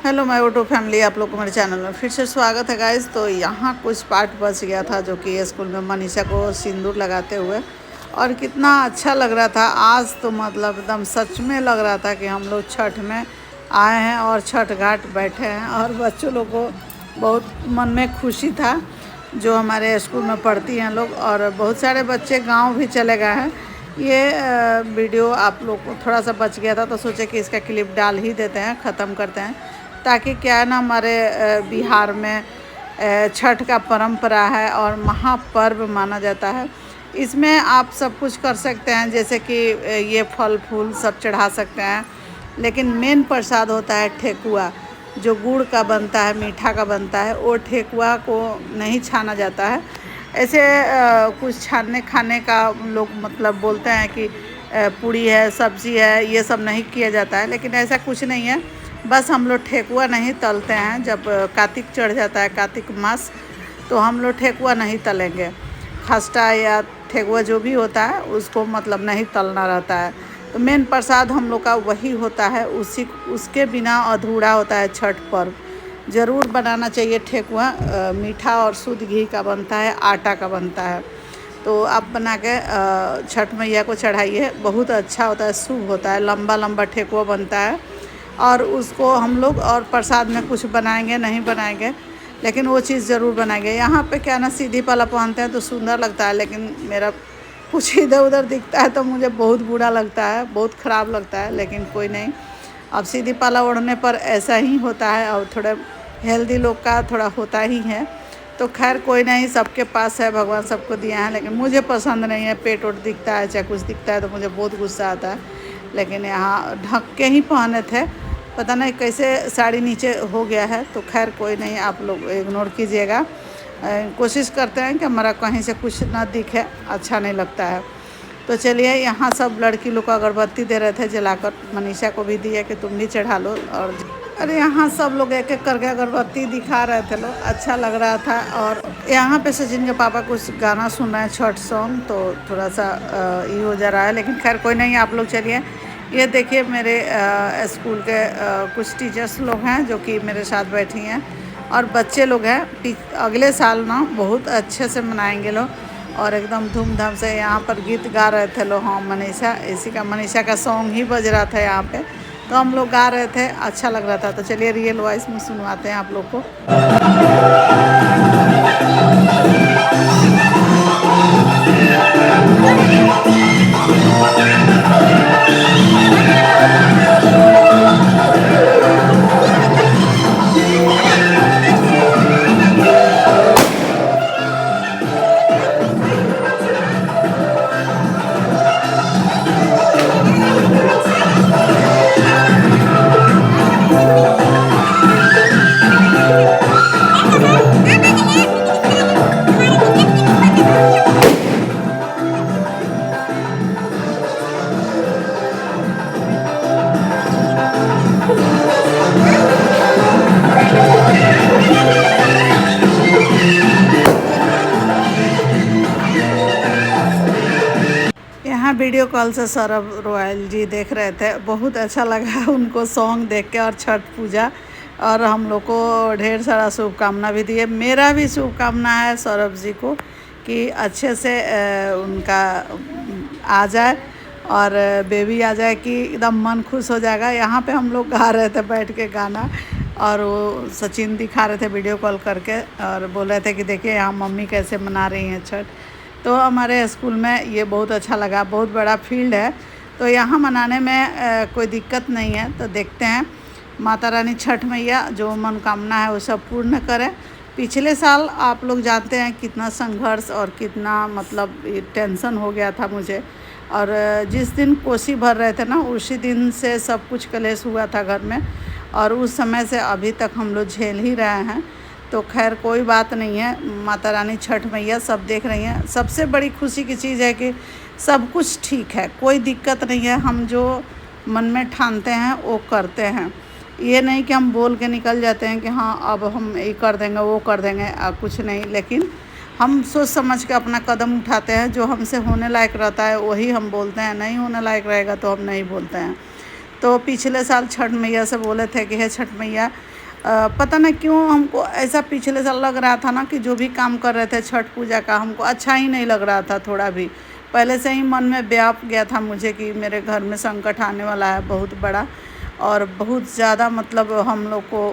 Hello my YouTube family, आप लोग को मेरे चैनल में फिर से स्वागत है गाइस। तो यहाँ कुछ पार्ट बच गया था जो कि स्कूल में मनीषा को सिंदूर लगाते हुए, और कितना अच्छा लग रहा था। आज तो मतलब एकदम सच में लग रहा था कि हम लोग छठ में आए हैं और छठ घाट बैठे हैं। और बच्चों लोग को बहुत मन में खुशी था जो हमारे स्कूल में पढ़ती हैं लोग, और बहुत सारे बच्चे गाँव भी चले गए हैं। ये वीडियो आप लोग को थोड़ा सा बच गया था तो सोचे कि इसका क्लिप डाल ही देते हैं, ख़त्म करते हैं, ताकि क्या है ना, हमारे बिहार में छठ का परंपरा है और महापर्व माना जाता है। इसमें आप सब कुछ कर सकते हैं, जैसे कि ये फल फूल सब चढ़ा सकते हैं, लेकिन मेन प्रसाद होता है ठेकुआ, जो गुड़ का बनता है, मीठा का बनता है। वो ठेकुआ को नहीं छाना जाता है। ऐसे कुछ छानने खाने का लोग मतलब बोलते हैं कि पूड़ी है, सब्ज़ी है, ये सब नहीं किया जाता है, लेकिन ऐसा कुछ नहीं है। बस हम लोग ठेकुआ नहीं तलते हैं। जब कार्तिक चढ़ जाता है, कार्तिक मास, तो हम लोग ठेकुआ नहीं तलेंगे। खस्ता या ठेकुआ जो भी होता है उसको मतलब नहीं तलना रहता है। तो मेन प्रसाद हम लोग का वही होता है, उसके बिना अधूरा होता है छठ पर्व। ज़रूर बनाना चाहिए ठेकुआ। मीठा और शुद्ध घी का बनता है, आटा का बनता है। तो आप बना के छठ मैया को चढ़ाइए, बहुत अच्छा होता है, शुभ होता है। लंबा लंबा ठेकुआ बनता है और उसको हम लोग और प्रसाद में कुछ बनाएंगे नहीं बनाएंगे, लेकिन वो चीज़ ज़रूर बनाएंगे। यहाँ पे क्या ना, सीधी पाला पहनते हैं तो सुंदर लगता है, लेकिन मेरा कुछ इधर उधर दिखता है तो मुझे बहुत बुरा लगता है, बहुत ख़राब लगता है, लेकिन कोई नहीं। अब सीधी पाला ओढ़ने पर ऐसा ही होता है, और थोड़ा हेल्दी लोग का थोड़ा होता ही है। तो खैर कोई नहीं, सबके पास है, भगवान सबको दिया है, लेकिन मुझे पसंद नहीं है। पेट वोट दिखता है, चाहे कुछ दिखता है तो मुझे बहुत गुस्सा आता है। लेकिन यहाँ ढक के ही पहने थे, पता नहीं कैसे साड़ी नीचे हो गया है। तो खैर कोई नहीं, आप लोग इग्नोर कीजिएगा। कोशिश करते हैं कि हमारा कहीं से कुछ ना दिखे, अच्छा नहीं लगता है। तो चलिए, यहाँ सब लड़की लोग को अगरबत्ती दे रहे थे जलाकर, मनीषा को भी दिए कि तुम भी चढ़ा लो। और अरे यहाँ सब लोग एक एक करके अगरबत्ती दिखा रहे थे लोग, अच्छा लग रहा था। और यहाँ पे सचिन के पापा कुछ गाना सुन रहे हैं, छठ सॉन्ग, तो थोड़ा सा ये हो जा रहा है, लेकिन खैर कोई नहीं। आप लोग चलिए, ये देखिए मेरे स्कूल के कुछ टीचर्स लोग हैं जो कि मेरे साथ बैठी हैं, और बच्चे लोग हैं। अगले साल ना बहुत अच्छे से मनाएंगे लोग, और एकदम धूमधाम से यहाँ पर गीत गा रहे थे लोग। हाँ, मनीषा का सॉन्ग ही बज रहा था यहाँ पे, तो हम लोग गा रहे थे, अच्छा लग रहा था। तो चलिए रियल वॉइस में सुनवाते हैं आप लोग को। यहाँ वीडियो कॉल से सौरभ रॉयल जी देख रहे थे, बहुत अच्छा लगा उनको सॉन्ग देख के, और छठ पूजा, और हम लोग को ढेर सारा शुभकामना भी दिए। मेरा भी शुभकामना है सौरभ जी को कि अच्छे से उनका आ जाए, और बेबी आ जाए, कि एकदम मन खुश हो जाएगा। यहाँ पे हम लोग गा रहे थे बैठ के गाना, और वो सचिन दिखा रहे थे वीडियो कॉल करके, और बोल रहे थे कि देखिए यहाँ मम्मी कैसे मना रही हैं छठ। तो हमारे स्कूल में ये बहुत अच्छा लगा, बहुत बड़ा फील्ड है, तो यहाँ मनाने में कोई दिक्कत नहीं है। तो देखते हैं, माता रानी छठ मैया जो मनोकामना है वो सब पूर्ण करें। पिछले साल आप लोग जानते हैं कितना संघर्ष और कितना मतलब टेंशन हो गया था मुझे, और जिस दिन कोसी भर रहे थे ना, उसी दिन से सब कुछ क्लेश हुआ था घर में, और उस समय से अभी तक हम लोग झेल ही रहे हैं। तो खैर कोई बात नहीं है, माता रानी छठ मैया सब देख रही हैं। सबसे बड़ी खुशी की चीज़ है कि सब कुछ ठीक है, कोई दिक्कत नहीं है। हम जो मन में ठानते हैं वो करते हैं, ये नहीं कि हम बोल के निकल जाते हैं कि हाँ अब हम ये कर देंगे वो कर देंगे, कुछ नहीं। लेकिन हम सोच समझ के अपना कदम उठाते हैं। जो हमसे होने लायक रहता है वही हम बोलते हैं, नहीं होने लायक रहेगा तो हम नहीं बोलते हैं। तो पिछले साल छठ मैया से बोले थे कि हे छठ मैया, पता नहीं क्यों हमको ऐसा पिछले साल लग रहा था ना कि जो भी काम कर रहे थे छठ पूजा का हमको अच्छा ही नहीं लग रहा था। थोड़ा भी पहले से ही मन में व्याप गया था मुझे कि मेरे घर में संकट आने वाला है बहुत बड़ा और बहुत ज़्यादा, मतलब हम लोग को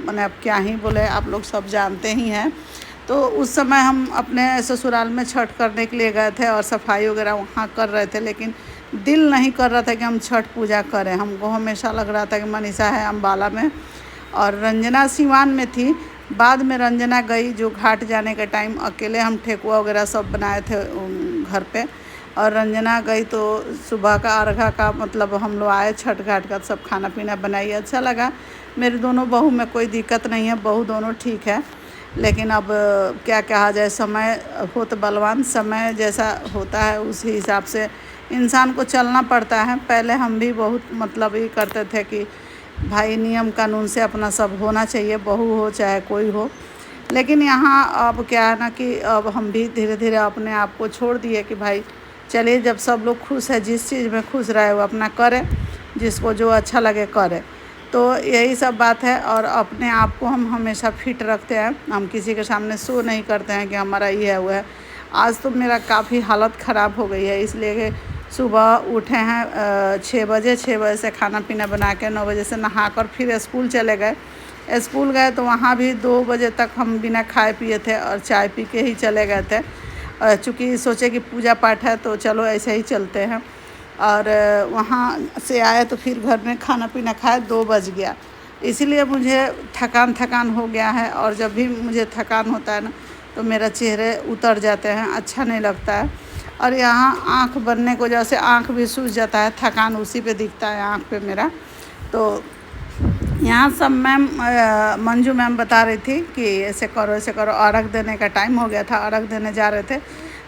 मैंने अब क्या ही बोले, आप लोग सब जानते ही हैं। तो उस समय हम अपने ससुराल में छठ करने के लिए गए थे और सफाई वगैरह वहाँ कर रहे थे, लेकिन दिल नहीं कर रहा था कि हम छठ पूजा करें। हमको हमेशा लग रहा था कि मनीषा है अम्बाला में और रंजना सिवान में थी। बाद में रंजना गई, जो घाट जाने के टाइम अकेले हम ठेकुआ वगैरह सब बनाए थे घर पे, और रंजना गई तो सुबह का अर्घा का मतलब हम लोग आए छठ घाट का, सब खाना पीना बनाई, अच्छा लगा। मेरी दोनों बहू में कोई दिक्कत नहीं है, बहू दोनों ठीक है। लेकिन अब क्या कहा जाए, समय हो तो बलवान, समय जैसा होता है उसी हिसाब से इंसान को चलना पड़ता है। पहले हम भी बहुत मतलब ये करते थे कि भाई नियम कानून से अपना सब होना चाहिए, बहू हो चाहे कोई हो। लेकिन यहाँ अब क्या है ना कि अब हम भी धीरे धीरे अपने आप को छोड़ दिए कि भाई चलिए, जब सब लोग खुश है, जिस चीज़ में खुश रहे वो अपना करे, जिसको जो अच्छा लगे करे। तो यही सब बात है। और अपने आप को हम हमेशा फिट रखते हैं, हम किसी के सामने शो नहीं करते हैं कि हमारा ये है वो है। आज तो मेरा काफ़ी हालत ख़राब हो गई है, इसलिए सुबह उठे हैं 6 बजे, 6 बजे से खाना पीना बना के 9 बजे से नहाकर फिर स्कूल चले गए। स्कूल गए तो वहाँ भी 2 बजे तक हम बिना खाए पिए थे और चाय पी के ही चले गए थे, चूँकि सोचे कि पूजा पाठ है तो चलो ऐसे ही चलते हैं। और वहाँ से आए तो फिर घर में खाना पीना खाए, 2 बज गया। इसीलिए मुझे थकान हो गया है, और जब भी मुझे थकान होता है ना तो मेरा चेहरे उतर जाते हैं, अच्छा नहीं लगता है। और यहाँ आँख बनने को जैसे आँख भी सूज जाता है, थकान उसी पे दिखता है आँख पे मेरा। तो यहाँ सब मैम, मंजू मैम बता रही थी कि ऐसे करो, अर्घ देने का टाइम हो गया था, अर्घ देने जा रहे थे।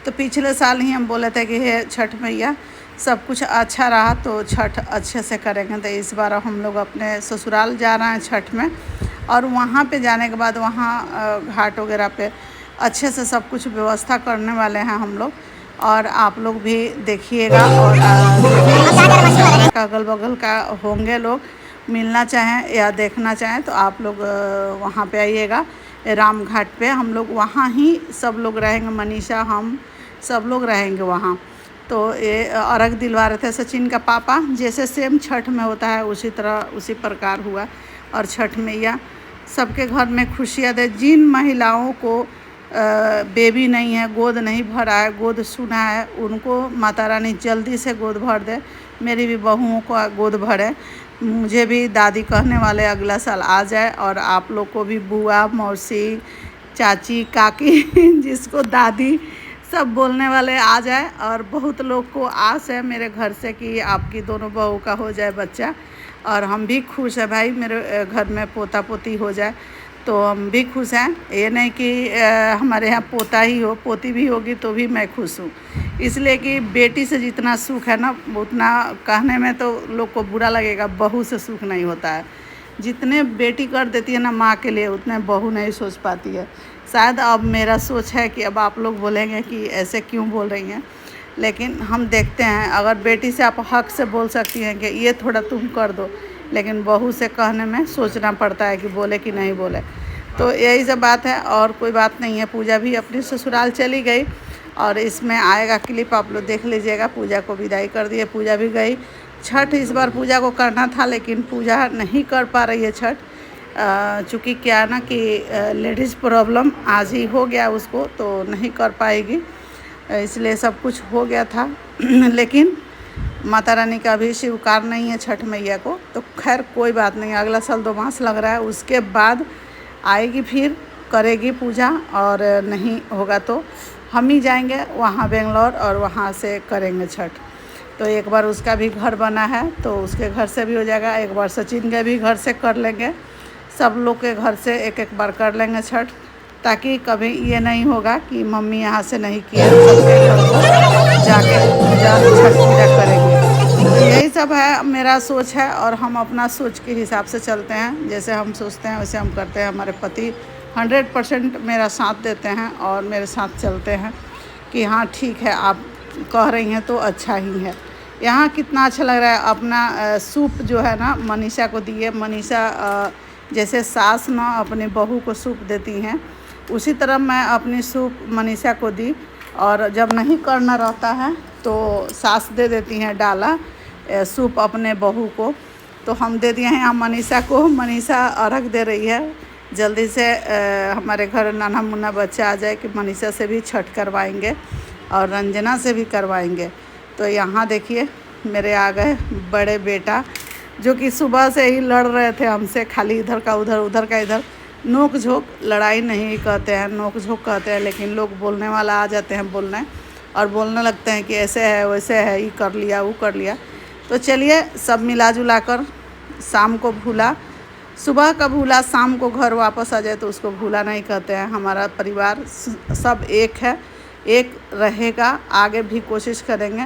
तो पिछले साल ही हम बोले थे कि हे छठ मैया, सब कुछ अच्छा रहा तो छठ अच्छे से करेंगे। तो इस बार हम लोग अपने ससुराल जा रहे हैं छठ में, और वहाँ पे जाने के बाद वहाँ घाट वगैरह पे अच्छे से सब कुछ व्यवस्था करने वाले हैं हम लोग। और आप लोग भी देखिएगा, और अगल बगल का होंगे लोग, मिलना चाहें या देखना चाहें तो आप लोग वहाँ पे आइएगा राम घाट पे। हम लोग वहाँ ही सब लोग रहेंगे, मनीषा हम सब लोग रहेंगे वहाँ। तो ये अर्घ दिलवा रहे थे सचिन का पापा, जैसे सेम छठ में होता है उसी तरह उसी प्रकार हुआ। और छठ मैया सबके घर में खुशियाँ दे। जिन महिलाओं को बेबी नहीं है, गोद नहीं भरा है, गोद सुना है, उनको माता रानी जल्दी से गोद भर दे। मेरी भी बहुओं को गोद भरे, मुझे भी दादी कहने वाले अगला साल आ जाए, और आप लोग को भी बुआ, मौसी, चाची, काकी जिसको दादी सब बोलने वाले आ जाए। और बहुत लोग को आस है मेरे घर से कि आपकी दोनों बहू का हो जाए बच्चा, और हम भी खुश हैं भाई, मेरे घर में पोता पोती हो जाए तो हम भी खुश हैं। ये नहीं कि हमारे यहाँ पोता ही हो, पोती भी होगी तो भी मैं खुश हूँ। इसलिए कि बेटी से जितना सुख है ना, उतना कहने में तो लोग को बुरा लगेगा, बहू से सुख नहीं होता है। जितने बेटी कर देती है ना माँ के लिए, उतने बहू नहीं सोच पाती है। शायद अब मेरा सोच है कि अब आप लोग बोलेंगे कि ऐसे क्यों बोल रही हैं, लेकिन हम देखते हैं, अगर बेटी से आप हक से बोल सकती हैं कि ये थोड़ा तुम कर दो, लेकिन बहू से कहने में सोचना पड़ता है कि बोले कि नहीं बोले। तो यही सब बात है, और कोई बात नहीं है। पूजा भी अपनी ससुराल चली गई, और इसमें आएगा क्लिप, आप लोग देख लीजिएगा। पूजा को विदाई कर दिए, पूजा भी गई। छठ इस बार पूजा को करना था, लेकिन पूजा नहीं कर पा रही है छठ, चूँकि क्या ना कि लेडीज़ प्रॉब्लम आज ही हो गया उसको, तो नहीं कर पाएगी, इसलिए सब कुछ हो गया था। लेकिन माता रानी का भी स्वीकार नहीं है छठ मैया को, तो खैर कोई बात नहीं, अगला साल 2 मास लग रहा है, उसके बाद आएगी फिर करेगी पूजा। और नहीं होगा तो हम ही जाएंगे वहाँ बेंगलोर, और वहाँ से करेंगे छठ। तो एक बार उसका भी घर बना है तो उसके घर से भी हो जाएगा, एक बार सचिन के भी घर से कर लेंगे, सब लोग के घर से एक एक बार कर लेंगे छठ, ताकि कभी ये नहीं होगा कि मम्मी यहाँ से नहीं किया, सबके घर को जाके छठ पूजा करेंगे। तो यही सब है, मेरा सोच है, और हम अपना सोच के हिसाब से चलते हैं। जैसे हम सोचते हैं वैसे हम करते हैं। हमारे पति 100% मेरा साथ देते हैं और मेरे साथ चलते हैं कि हाँ ठीक है, आप कह रही हैं तो अच्छा ही है। यहाँ कितना अच्छा लग रहा है। अपना सूप जो है ना मनीषा को दिए। मनीषा जैसे सास ना अपने बहू को सूप देती हैं, उसी तरह मैं अपनी सूप मनीषा को दी। और जब नहीं करना रहता है तो सास दे देती हैं डाला सूप अपने बहू को। तो हम दे दिए हैं यहाँ मनीषा को। मनीषा अर्घ दे रही है जल्दी से। हमारे घर नाना मुन्ना बच्चा आ जाए कि मनीषा से भी छठ करवाएंगे और रंजना से भी करवाएंगे। तो यहाँ देखिए मेरे आ गए बड़े बेटा, जो कि सुबह से ही लड़ रहे थे हमसे, खाली इधर का उधर उधर का इधर। नोक झोंक, लड़ाई नहीं कहते हैं, नोक झोंक कहते हैं, लेकिन लोग बोलने वाला आ जाते हैं बोलने और बोलने लगते हैं कि ऐसे है वैसे है, ये कर लिया वो कर लिया। तो चलिए सब मिला जुला कर शाम को भूला, सुबह का भूला शाम को घर वापस आ जाए तो उसको भूला नहीं कहते हैं। हमारा परिवार सब एक है, एक रहेगा। आगे भी कोशिश करेंगे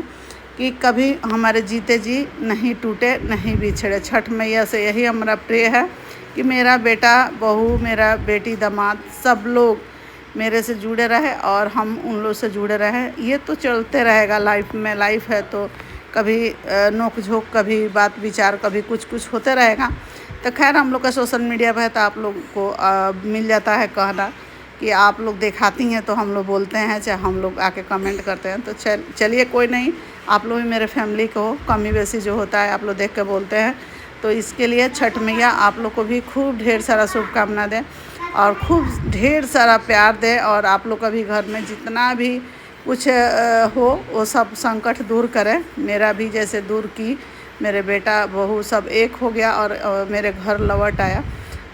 कि कभी हमारे जीते जी नहीं टूटे नहीं बिछड़े। छठ मैया से यही हमारा प्रे है कि मेरा बेटा बहू, मेरा बेटी दामाद सब लोग मेरे से जुड़े रहे और हम उन लोग से जुड़े रहें। ये तो चलते रहेगा लाइफ में। लाइफ है तो कभी नोक झोंक, कभी बात विचार, कभी कुछ कुछ होते रहेगा। तो खैर हम लोग का सोशल मीडिया पर है तो आप लोग को मिल जाता है कहना कि आप लोग दिखाती हैं तो हम लोग बोलते हैं, चाहे हम लोग आके कमेंट करते हैं। तो चलिए कोई नहीं, आप लोग भी मेरे फैमिली को कमी बेसी जो होता है आप लोग देख के बोलते हैं। तो इसके लिए छठ मैया आप लोग को भी खूब ढेर सारा शुभकामना दें और खूब ढेर सारा प्यार दें। और आप लोग का भी घर में जितना भी कुछ हो वो सब संकट दूर करें। मेरा भी जैसे दूर की, मेरे बेटा बहू सब एक हो गया और मेरे घर लौट आया।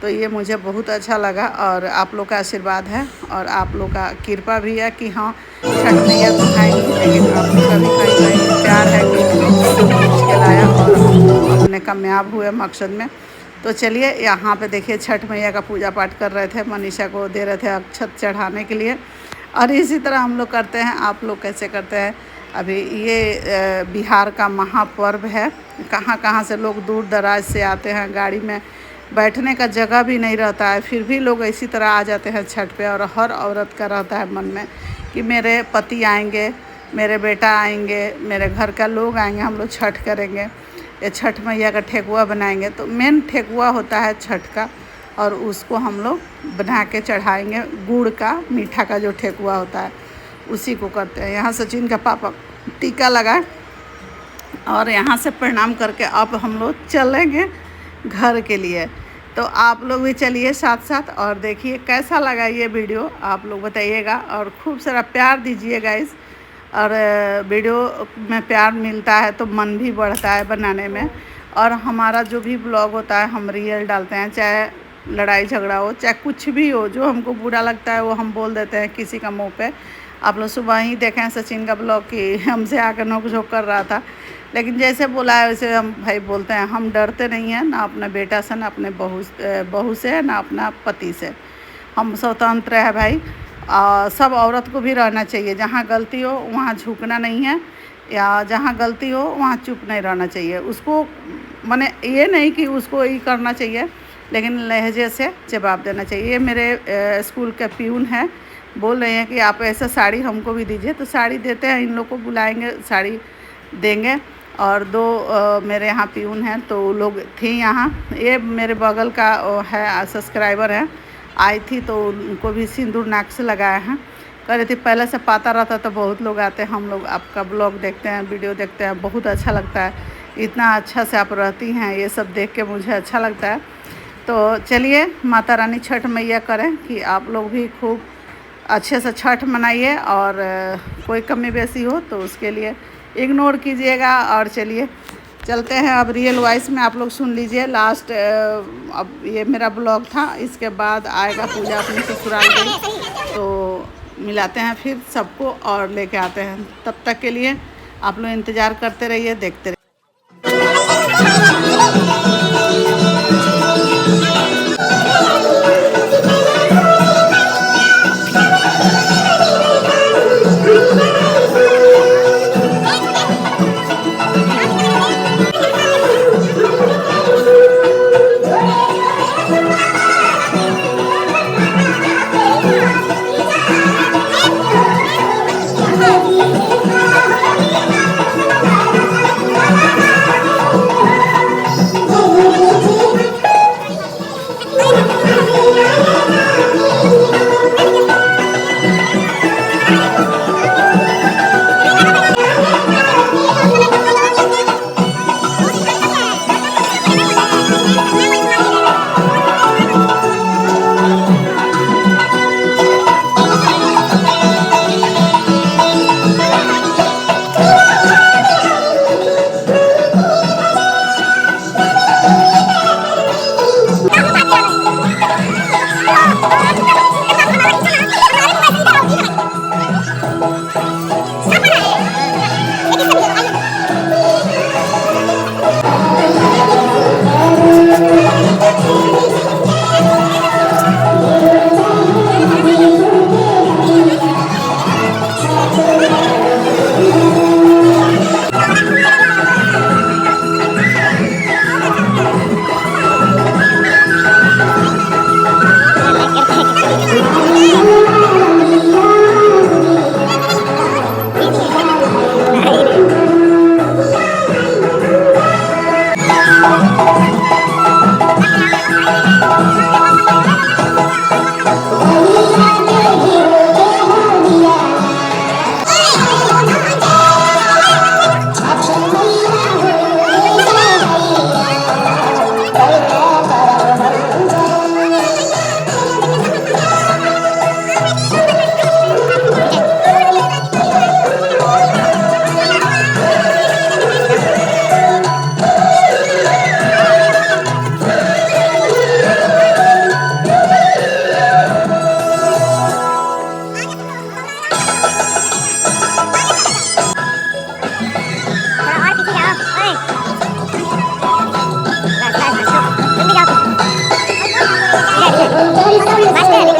तो ये मुझे बहुत अच्छा लगा और आप लोग का आशीर्वाद है और आप लोग का कृपा भी है कि हाँ छठ मैया तो खाएंगी, लेकिन आप लोग का भी कहीं कहीं प्यार है कि हम लोग को खींच के लाया और हम अपने कामयाब हुए मकसद में। तो चलिए यहाँ पे देखिए छठ मैया का पूजा पाठ कर रहे थे, मनीषा को दे रहे थे अक्षत चढ़ाने के लिए। और इसी तरह हम लोग करते हैं। आप लोग कैसे करते हैं? अभी ये बिहार का महापर्व है। कहाँ कहाँ से लोग दूर दराज से आते हैं, गाड़ी में बैठने का जगह भी नहीं रहता है, फिर भी लोग इसी तरह आ जाते हैं छठ पे। और हर औरत का रहता है मन में कि मेरे पति आएंगे, मेरे बेटा आएंगे, मेरे घर का लोग आएंगे, हम लोग छठ करेंगे, ये छठ मैया का ठेकुआ बनाएंगे। तो मेन ठेकुआ होता है छठ का और उसको हम लोग बना के चढ़ाएंगे। गुड़ का, मीठा का जो ठेकुआ होता है उसी को करते हैं। यहाँ सचिन का पापा टीका लगाए और यहाँ से प्रणाम करके अब हम लोग चलेंगे घर के लिए। तो आप लोग भी चलिए साथ साथ और देखिए कैसा लगा ये वीडियो, आप लोग बताइएगा और खूब सारा प्यार दीजिएगा इस। और वीडियो में प्यार मिलता है तो मन भी बढ़ता है बनाने में। और हमारा जो भी ब्लॉग होता है हम रियल डालते हैं, चाहे लड़ाई झगड़ा हो, चाहे कुछ भी हो, जो हमको बुरा लगता है वो हम बोल देते हैं किसी का मुँह पे। आप लोग सुबह ही देखें सचिन का ब्लॉग कि हमसे आकर नोक झोंक कर रहा था, लेकिन जैसे बोला है वैसे हम भाई बोलते हैं। हम डरते नहीं हैं ना अपने बेटा से, ना अपने बहू से, ना अपना पति से। हम स्वतंत्र है भाई। सब औरत को भी रहना चाहिए, जहाँ गलती हो वहाँ झुकना नहीं है, या जहाँ गलती हो वहाँ चुप नहीं रहना चाहिए। उसको माने ये नहीं कि उसको ये करना चाहिए, लेकिन लहजे से जवाब देना चाहिए। ये मेरे स्कूल के प्यून है, बोल रहे हैं कि आप ऐसा साड़ी हमको भी दीजिए। तो साड़ी देते हैं, इन लोग को बुलाएंगे, साड़ी देंगे। और दो मेरे यहाँ प्यून हैं तो लोग थी यहाँ। ये मेरे बगल का है सब्सक्राइबर है, आई थी तो उनको भी सिंदूर नाक से लगाया है। कह रही थी पहले से पाता रहता तो बहुत लोग आते। हम लोग आपका ब्लॉग देखते हैं, वीडियो देखते हैं, बहुत अच्छा लगता है। इतना अच्छा से आप रहती हैं, ये सब देख के मुझे अच्छा लगता है। तो चलिए माता रानी छठ मैया करें कि आप लोग भी खूब अच्छे से छठ मनाइए और कोई कमी बेसी हो तो उसके लिए इग्नोर कीजिएगा। और चलिए चलते हैं अब रियल वॉइस में, आप लोग सुन लीजिए लास्ट। अब ये मेरा ब्लॉग था, इसके बाद आएगा पूजा अपने ससुराल गई तो मिलाते हैं फिर सबको और लेके आते हैं। तब तक के लिए आप लोग इंतज़ार करते रहिए, देखते रहिए। Basta